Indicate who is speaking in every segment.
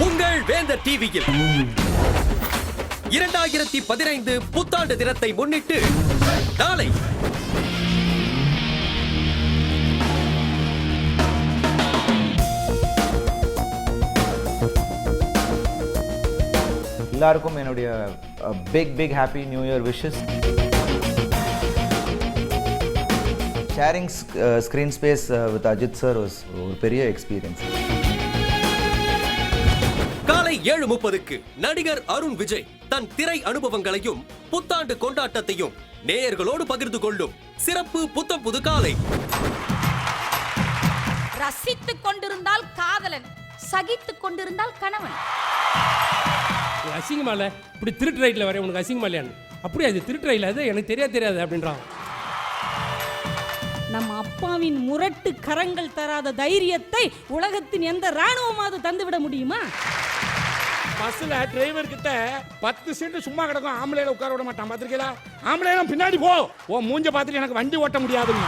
Speaker 1: உங்கள் வேந்தர் டிவியில் 2015 புத்தாண்டு தினத்தை முன்னிட்டு நாளை
Speaker 2: எல்லாருக்கும் என்னுடைய big happy new year wishes. Sharing screen space with Ajith sir ஒரு பெரிய எக்ஸ்பீரியன்ஸ்.
Speaker 1: காலை 7:30க்கு நடிகர் அருண் விஜய் தன் திரை அனுபவங்களையும் புத்தாண்டு கொண்டாட்டத்தையும் நேயர்களோடு பகிர்ந்து கொள்ளும் சிறப்பு புத்தம் புது காலை.
Speaker 3: ரசித்துக் கொண்டிருந்தால் காதலன், சகித்துக் கொண்டிருந்தால் கணவன்.
Speaker 4: அசிங்கமா இல்ல, இப்படி திருட்டு ரைட்ல வர உனக்கு அசிங்கமா இல்லையான்னு. அப்படியே அது திருட்டு ரயில், அது எனக்கு தெரியாது அப்படின்றான்.
Speaker 5: நம்ம அப்பாவின் முரட்டு கரங்கள் தராத தைரியத்தை உலகத்தின் எந்த ராணுவமாவது தந்துவிட முடியுமா?
Speaker 6: பஸ்ஸில் டிரைவர் கிட்ட 10 சீட்டு சும்மா கிடக்கும், ஆம்பளையில உட்கார விட மாட்டான். பார்த்துருக்கீங்களா? ஆம்பளையெல்லாம் பின்னாடி போ, ஓ மூஞ்ச பார்த்துட்டு எனக்கு வண்டி ஓட்ட முடியாதுங்க.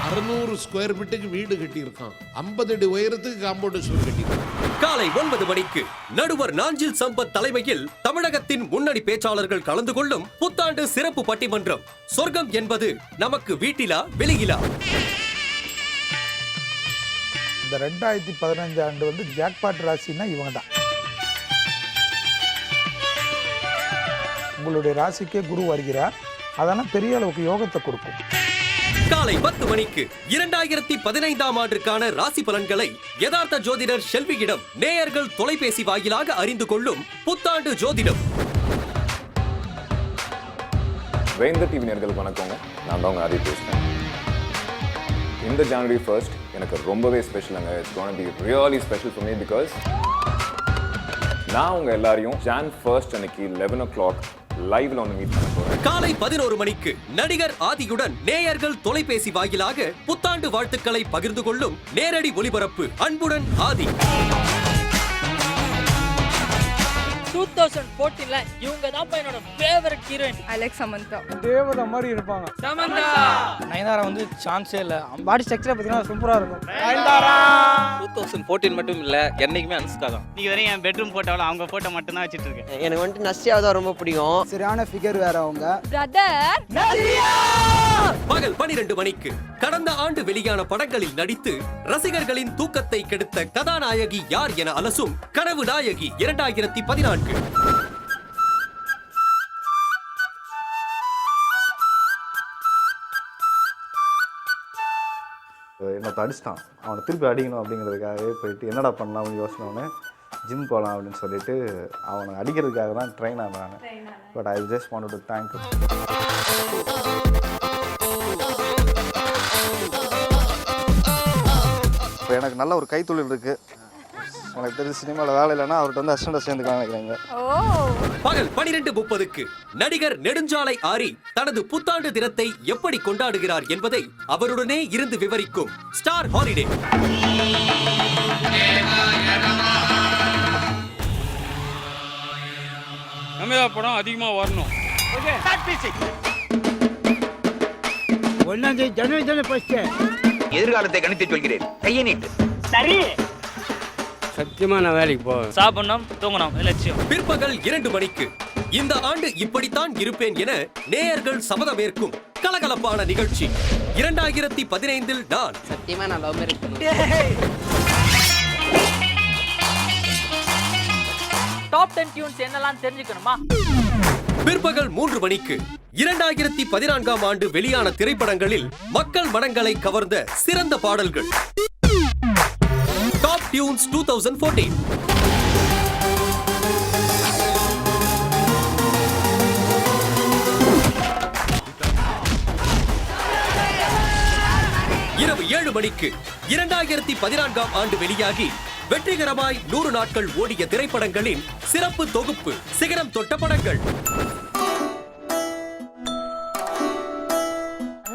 Speaker 7: 600 ஸ்கொயர் ஃபீட்டுக்கு வீடு கட்டியிருக்கான், 50 அடி உயரத்துக்கு காம்பவுண்ட் சுவர் கட்டியிருக்கான்.
Speaker 1: காலை 9 மணிக்கு நடுவர் நாஞ்சில் சம்பத் தலைமையில் தமிழகத்தின் முன்னணி பேச்சாளர்கள் கலந்து கொள்ளும் புத்தாண்டு சிறப்பு பட்டிமன்றம். சொர்க்கம் என்பது நமக்கு வீட்டிலா வெளியிலா?
Speaker 8: இந்த 2015 ஆண்டு ஜாக்பாட் ராசின்னா இவங்க தான். உங்களுடைய ராசிக்கே குரு வருகிறார், அதெல்லாம் பெரிய அளவுக்கு யோகத்தை கொடுக்கும்.
Speaker 1: காலை 10 மணிக்கு 2015ஆம் ஆண்டுக்கான ராசி பலன்களை யதார்த்த ஜோதிடர் ஷெல்வியிடம் நேயர்கள் தொலைபேசி வாயிலாக அறிந்து கொள்ளும் புத்தாண்டு ஜோதிடம்.
Speaker 9: வேந்தர் டிவி நேயர்களுக்கு வணக்கங்க, நான் தான் உங்க ஆதி பேசுகிறேன். இந்த January 1st எனக்கு ரொம்பவே ஸ்பெஷலுங்க. It's gonna be really special for me because நான் உங்க எல்லாரையும் Jan 1st அன்னைக்கு 11 o'clock லைவ்ல வந்து மீட் பண்ண போறேன்.
Speaker 1: காலை 11 மணிக்கு நடிகர் ஆதியுடன் நேயர்கள் தொலைபேசி வாயிலாக புத்தாண்டு வாழ்த்துக்களை பகிர்ந்து கொள்ளும் நேரடி ஒளிபரப்பு. அன்புடன் ஆதி.
Speaker 10: 2014ல இவங்க தான் என்னோட favourite heroine. I like Samantha.
Speaker 8: தேவதை மாதிரி இருப்பாங்க.
Speaker 10: சமந்தா
Speaker 11: நயன்தாரா சான்ஸே இல்ல. பாடி ஸ்ட்ரக்சர் பார்த்தீங்கன்னா சூப்பரா இருக்கும்.
Speaker 8: நயன்தாரா
Speaker 11: 2014 மட்டும் இல்ல, என்னைக்குமே அனுஷ்கா தான்.
Speaker 10: நீங்க வரையும் என் பெட்ரூம் போட்டோல அவங்க போட்டோ மட்டும் தான் வச்சிட்டு இருக்கேன்.
Speaker 11: எனக்கு நஸ்ரியா தான் ரொம்ப பிடிக்கும்.
Speaker 8: சரியான ஃபிகர் வேற அவங்க.
Speaker 3: பிரதர்
Speaker 1: பகல் 12 மணிக்கு கடந்த ஆண்டு வெளியான படங்களில் நடித்து ரசிகர்களின் தூக்கத்தை கெடுத்த கதாநாயகி யார் என அலசும் கனவு நாயகி 2014.
Speaker 2: என்னை அடிச்சிட்டான், அவனை திருப்பி அடிக்கணும் அப்படிங்கிறதுக்காகவே போயிட்டு என்னடா பண்ணலாம் அப்படின்னு யோசனை, ஜிம் போகலாம் அப்படின்னு சொல்லிட்டு அவனை அடிக்கிறதுக்காக தான் ட்ரெயின் ஆனாங்க. But I just wanted to thank you. இப்போ எனக்கு நல்ல ஒரு கைத்தொழில் இருக்குது. எனக்கு தெரிஞ்ச சினிமாவில் வேலை இல்லைன்னா அவர்கிட்ட அசிஸ்டண்டாக சேர்ந்துக்கலாம் நினைக்கிறேங்க.
Speaker 1: பகல் 12:30க்கு நடிகர் நெடுஞ்சாலை ஆரி தனது புத்தாண்டு தினத்தை எப்படி கொண்டாடுகிறார் என்பதை அவருடனே இருந்து விவரிக்கும் ஸ்டார் ஹாலிடே.
Speaker 6: நம்ம படம் அதிகமா வரணும். ஓகே ஸ்டார்ட் பீசிங்.
Speaker 8: 1 ஜனவரி ஃபர்ஸ்ட்.
Speaker 11: எதிர்காலத்தை கணித்து சொல்கிறேன், கையை நீட்டு.
Speaker 10: சரி,
Speaker 4: சத்தியமா நான் வேலைக்கு போவேன்.
Speaker 10: சாப்பிடணும், தூங்கணும், லட்சியம்.
Speaker 1: பிற்பகல் 2 மணிக்கு இந்த ஆண்டு இப்படித்தான் இருப்பேன் என நேயர்கள் சபதமேற்கும் கலகலப்பான நிகழ்ச்சி. 2015 நான்
Speaker 11: சத்தியமா நான் லவ் மேரேஜ் பண்ணுவேன்.
Speaker 10: டாப் 10 டியூன்ஸ் என்னலாம் தெரிஞ்சுக்கணுமா?
Speaker 1: பிற்பகல் 3 மணிக்கு 2014ஆம் ஆண்டு வெளியான திரைப்படங்களில் மக்கள் மனங்களை கவர்ந்த சிறந்த பாடல்கள். Top tunes 2014. இரவு 7 மணிக்கு 2014ஆம் ஆண்டு வெளியாகி வெற்றிகரமாய் 100 நாட்கள் ஓடிய திரைப்படங்களின் சிறப்பு தொகுப்பு. சிகரம் தொட்ட படங்கள்.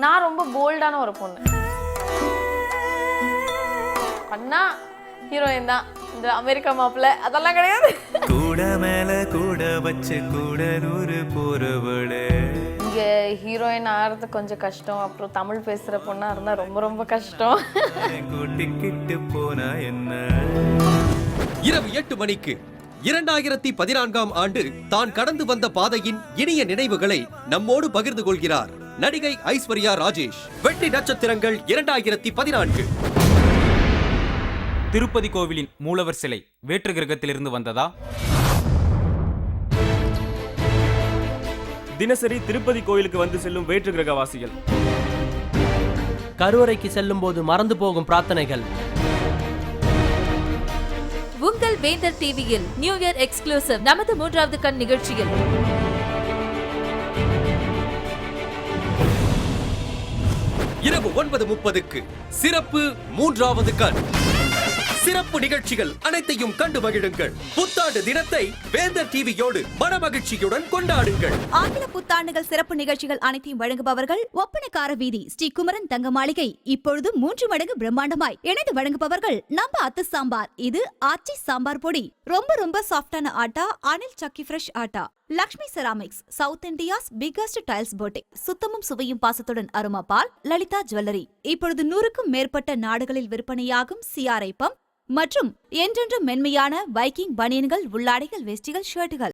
Speaker 12: நான் ரொம்ப போல்டான ஒரு பொண்ணு. பண்ணா ஹீரோயின் தான். இந்த அமெரிக்கா மாப்பிள்ள அதெல்லாம் கிடையாது.
Speaker 13: கூட மேல கூட வச்சு கூட நூறு போறவளே.
Speaker 12: இங்க ஹீரோயின் ஆகிறது கொஞ்சம் கஷ்டம். அப்புறம் தமிழ் பேசுற பொண்ணா இருந்தா ரொம்ப ரொம்ப கஷ்டம்.
Speaker 13: கூட்டிக்கிட்டு போனா என்ன
Speaker 1: இரவு 8 மணிக்கு 2014ஆம் ஆண்டு தான் கடந்து வந்த பாதையின் இனிய நினைவுகளை நம்மோடு பகிர்ந்து கொள்கிறார் நடிகை ஐஸ்வர்யா ராஜேஷ். வெற்றி நட்சத்திரங்கள் 2014.
Speaker 14: திருப்பதி கோவிலின் மூலவர் சிலை வேற்று கிரகத்திலிருந்து வந்ததா?
Speaker 15: தினசரி திருப்பதி கோயிலுக்கு வந்து செல்லும் வேற்று கிரகவாசிகள்.
Speaker 10: கருவறைக்கு செல்லும் போது மறந்து போகும் பிரார்த்தனைகள்.
Speaker 12: உங்கள் வேந்தர் டிவியில் நியூ இயர் எக்ஸ்க்ளூசிவ் நமது 3வது கண் நிகழ்ச்சியில்
Speaker 1: இரவு 9:30க்கு சிறப்பு 3வது கண். சிறப்பு நிகழ்ச்சிகள் அனைத்தையும் கண்டு மகிழுங்கள். புத்தாண்டு தினத்தை வேந்தர் டிவியோடு மனமகிழ்ச்சியுடன் கொண்டாடுங்கள்.
Speaker 3: ஆங்கில புத்தாண்டுகள் சிறப்பு நிகழ்ச்சிகள் அனைத்தையும் வழங்குபவர்கள் ஒப்பனக்கார வீதி ஸ்ரீ குமரன் தங்க மாளிகை. இப்பொழுது 3 மடங்கு பிரம்மாண்டமாய் இணைந்து வழங்குபவர்கள் நம்ம அத்து சாம்பார். இது ஆச்சி சாம்பார் பொடி. ரொம்ப சாஃப்டான atta Anil chakki fresh atta. Lakshmi ceramics south India's biggest tiles boutique. சுத்தமும் சுவையும் பாசத்துடன் அருமா பால். லலிதா ஜுவல்லரி. இப்பொழுது 100க்கும் மேற்பட்ட நாடுகளில் விற்பனையாகும் சிஆர்ஐ பம்ப் மற்றும் என்றென்றும் மென்மையான வைக்கிங் பனியன்கள், உள்ளாடைகள், வெஸ்டிகள், ஷர்ட்டுகள்.